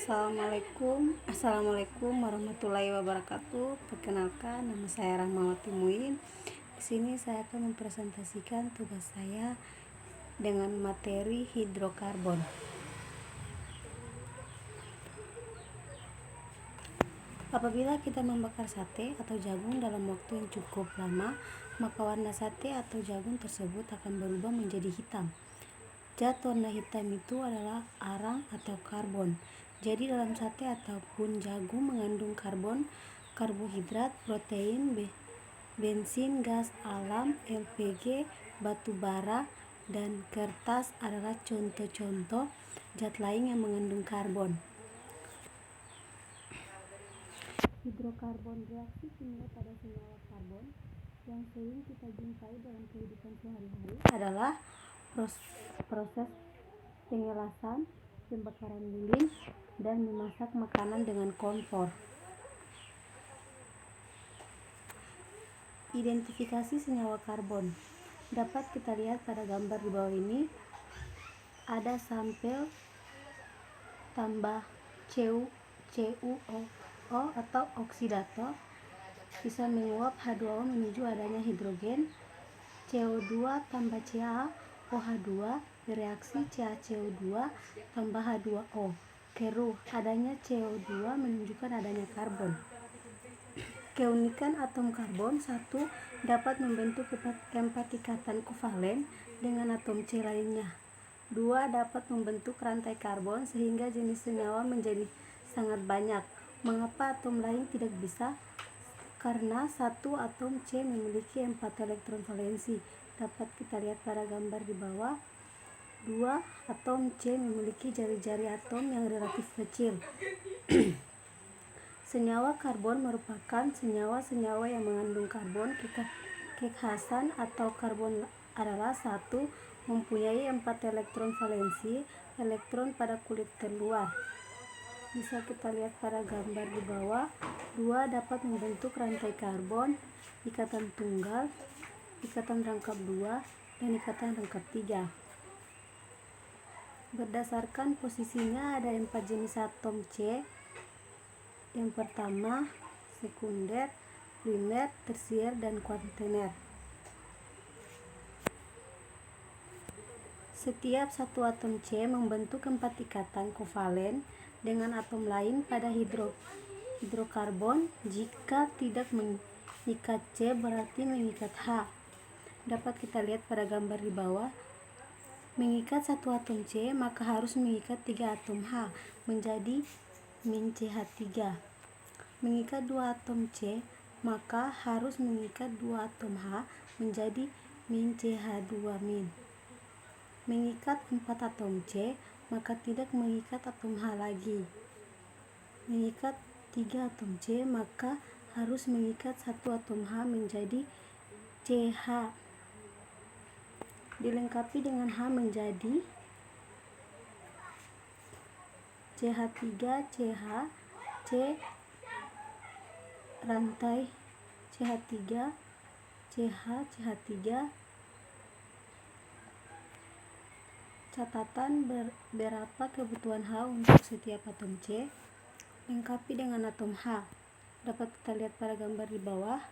Assalamualaikum warahmatullahi wabarakatuh. Perkenalkan, nama saya Rahmawati Muin. Di sini saya akan mempresentasikan tugas saya dengan materi hidrokarbon. Apabila kita membakar sate atau jagung dalam waktu yang cukup lama, maka warna sate atau jagung tersebut akan berubah menjadi hitam. Zat warna hitam itu adalah arang atau karbon. Jadi dalam sate ataupun jagung mengandung karbon, karbohidrat, protein, bensin, gas alam, LPG, batu bara, dan kertas adalah contoh-contoh zat lain yang mengandung karbon. Hidrokarbon, reaksi kimia pada senyawa karbon yang sering kita jumpai dalam kehidupan sehari-hari adalah proses pengelasan, pembakaran lilin, dan memasak makanan dengan kompor. Identifikasi senyawa karbon dapat kita lihat pada gambar di bawah ini. Ada sampel tambah CuO atau oksidator bisa menguap H2O menuju adanya hidrogen. CO2 tambah CaOH2 bereaksi CaCO2 tambah H2O. Keruh, adanya CO2 menunjukkan adanya karbon. Keunikan atom karbon: 1. Dapat membentuk 4 ikatan kovalen dengan atom C lainnya. 2. Dapat membentuk rantai karbon sehingga jenis senyawa menjadi sangat banyak. Mengapa atom lain tidak bisa? Karena 1 atom C memiliki 4 elektron valensi. Dapat kita lihat pada gambar di bawah. 2 atom C memiliki jari-jari atom yang relatif kecil. Senyawa karbon merupakan senyawa-senyawa yang mengandung karbon. Kekhasan atau karbon adalah 1. Mempunyai 4 elektron valensi, elektron pada kulit terluar. Bisa kita lihat pada gambar di bawah. 2. Dapat membentuk rantai karbon, ikatan tunggal, ikatan rangkap 2, dan ikatan rangkap 3. Berdasarkan posisinya ada 4 jenis atom C. Yang pertama, sekunder, primer, tersier, dan kuaterner. Setiap satu atom C membentuk 4 ikatan kovalen dengan atom lain pada hidrokarbon. Jika tidak mengikat C berarti mengikat H. Dapat kita lihat pada gambar di bawah. Mengikat satu atom C maka harus mengikat 3 atom H menjadi -CH3. Mengikat 2 atom C maka harus mengikat 2 atom H menjadi -CH2-. Mengikat 4 atom C maka tidak mengikat atom H lagi. Mengikat 3 atom C maka harus mengikat 1 atom H menjadi CH. Dilengkapi dengan H menjadi CH3, CH, C, rantai CH3, CH, CH3. Catatan berapa kebutuhan H untuk setiap atom C. Lengkapi dengan atom H. Dapat kita lihat pada gambar di bawah.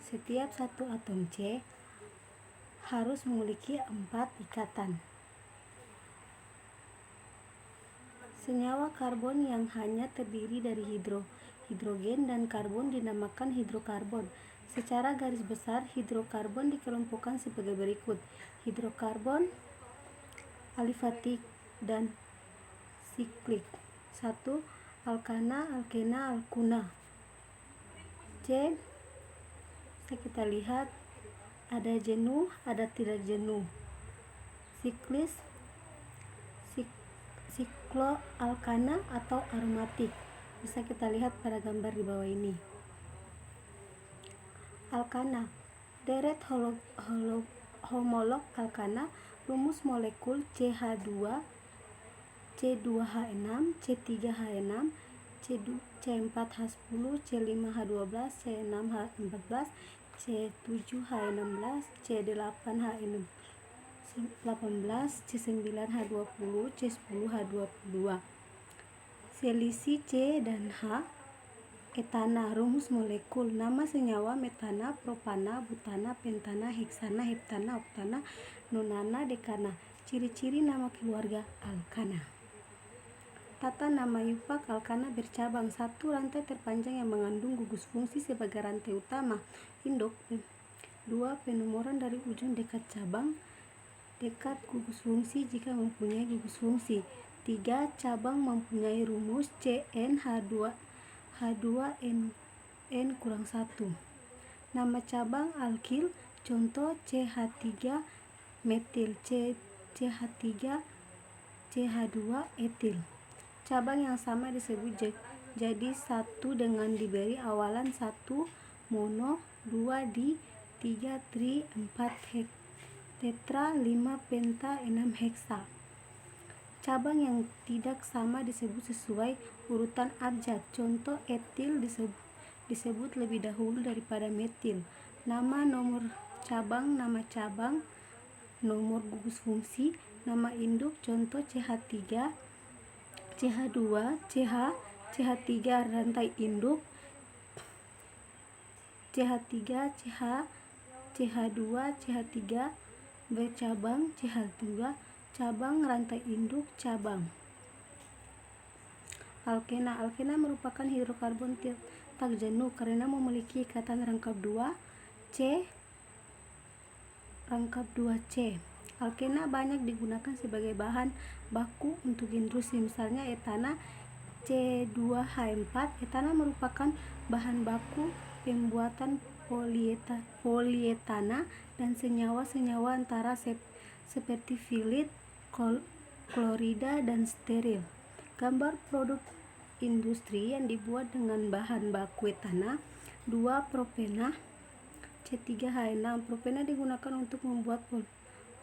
Setiap satu atom C harus memiliki 4 ikatan. Senyawa karbon yang hanya terdiri dari hidrogen dan karbon dinamakan hidrokarbon. Secara garis besar, hidrokarbon dikelompokkan sebagai berikut: hidrokarbon alifatik dan siklik. 1. Alkana, alkena, alkuna. C. Kita lihat ada jenuh, ada tidak jenuh. Siklis, sikloalkana atau aromatik. Bisa kita lihat pada gambar di bawah ini. Alkana, deret homolog alkana, rumus molekul CH2, C2H6, C3H6, C4H10, C5H12, C6H14, C7H16, C8H18, C9H20, C10H22. selisih C dan H. Etana, rumus molekul. Nama senyawa metana, propana, butana, pentana, heksana, heptana, oktana, nonana, dekana. Ciri-ciri nama keluarga alkana. Tata nama yupak alkana bercabang. 1. Rantai terpanjang yang mengandung gugus fungsi sebagai rantai utama induk. 2. Penomoran dari ujung dekat cabang dekat gugus fungsi jika mempunyai gugus fungsi. 3. Cabang mempunyai rumus CnH2n-1. Nama cabang alkil, contoh CH3 metil, CH2 etil. Cabang yang sama disebut jadi satu dengan diberi awalan 1 mono, 2 di, 3 tri, 4 tetra, 5 penta, 6 heksa. Cabang yang tidak sama disebut sesuai urutan abjad. Contoh etil disebut lebih dahulu daripada metil. Nama nomor cabang, nama cabang, nomor gugus fungsi, nama induk, contoh CH3, CH2, CH3 rantai induk, CH3, CH2, CH3 bercabang, CH2 cabang, rantai induk, cabang. Alkena. Alkena merupakan hidrokarbon tak jenuh karena memiliki ikatan rangkap 2 C. Alkena banyak digunakan sebagai bahan baku untuk industri, misalnya etana C2H4. Etana merupakan bahan baku pembuatan polietana dan senyawa-senyawa antara seperti filit, klorida, dan steril. Gambar produk industri yang dibuat dengan bahan baku etana. 2. Propena C3H6. Propena digunakan untuk membuat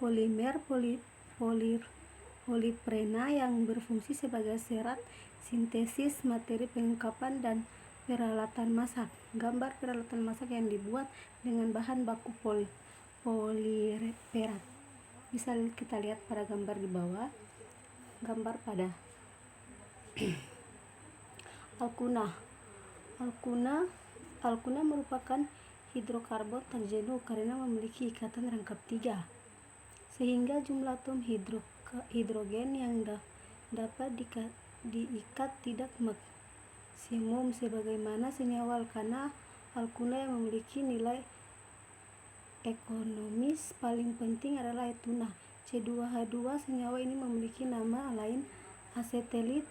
polimer poliprena yang berfungsi sebagai serat sintesis, materi pengungkapan, dan peralatan masak. Gambar peralatan masak yang dibuat dengan bahan baku polireperat bisa kita lihat pada gambar di bawah. Gambar pada Alkuna merupakan hidrokarbon tak jenuh karena memiliki ikatan rangkap 3, sehingga jumlah atom hidrogen yang dapat diikat tidak maksimum. Sebagaimana senyawa alkuna yang memiliki nilai ekonomis paling penting adalah etuna, C2H2. Senyawa ini memiliki nama lain asetelit.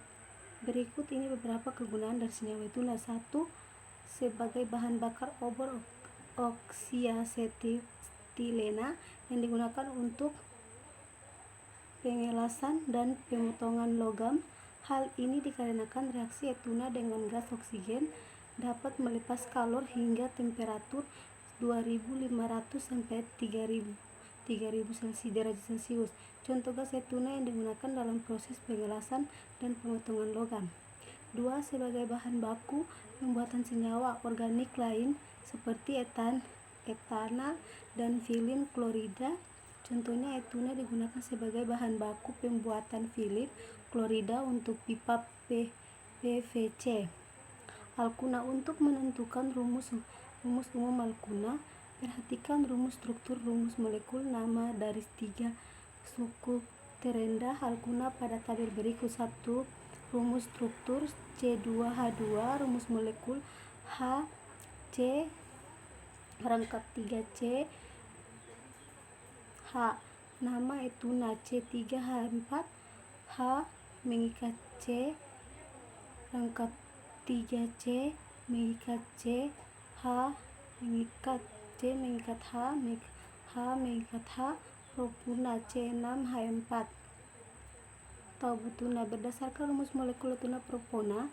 Berikut ini beberapa kegunaan dari senyawa etuna. 1. Sebagai bahan bakar obor oksiasetilena yang digunakan untuk pengelasan dan pemotongan logam. Hal ini dikarenakan reaksi etuna dengan gas oksigen dapat melepas kalor hingga temperatur 2500 sampai 3000 derajat Celcius. Contoh gas etuna yang digunakan dalam proses pengelasan dan pemotongan logam. 2. Sebagai bahan baku pembuatan senyawa organik lain seperti etanal dan filin klorida. Contohnya etuna digunakan sebagai bahan baku pembuatan filin klorida untuk pipa PVC. Alkuna. Untuk menentukan rumus umum alkuna, perhatikan rumus struktur, rumus molekul, nama dari 3 suku terendah alkuna pada tabel berikut. 1. Rumus struktur C2H2. Rumus molekul HC rangkap 3C H. Nama etuna C3H4. H mengikat C rangkap 3C mengikat C. H mengikat C mengikat H. H mengikat H. Propuna C6H4 atau butuna. Berdasarkan rumus molekul etuna, propuna,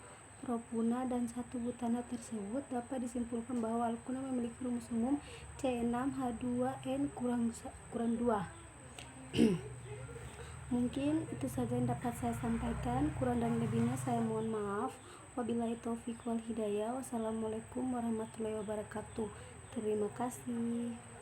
dan 1 butana tersebut, dapat disimpulkan bahwa alkuna memiliki rumus umum C6H2n kurang 2. Mungkin itu saja yang dapat saya sampaikan. Kurang dan lebihnya saya mohon maaf. Wabillahi taufiq wal hidayah. Wassalamualaikum warahmatullahi wabarakatuh. Terima kasih.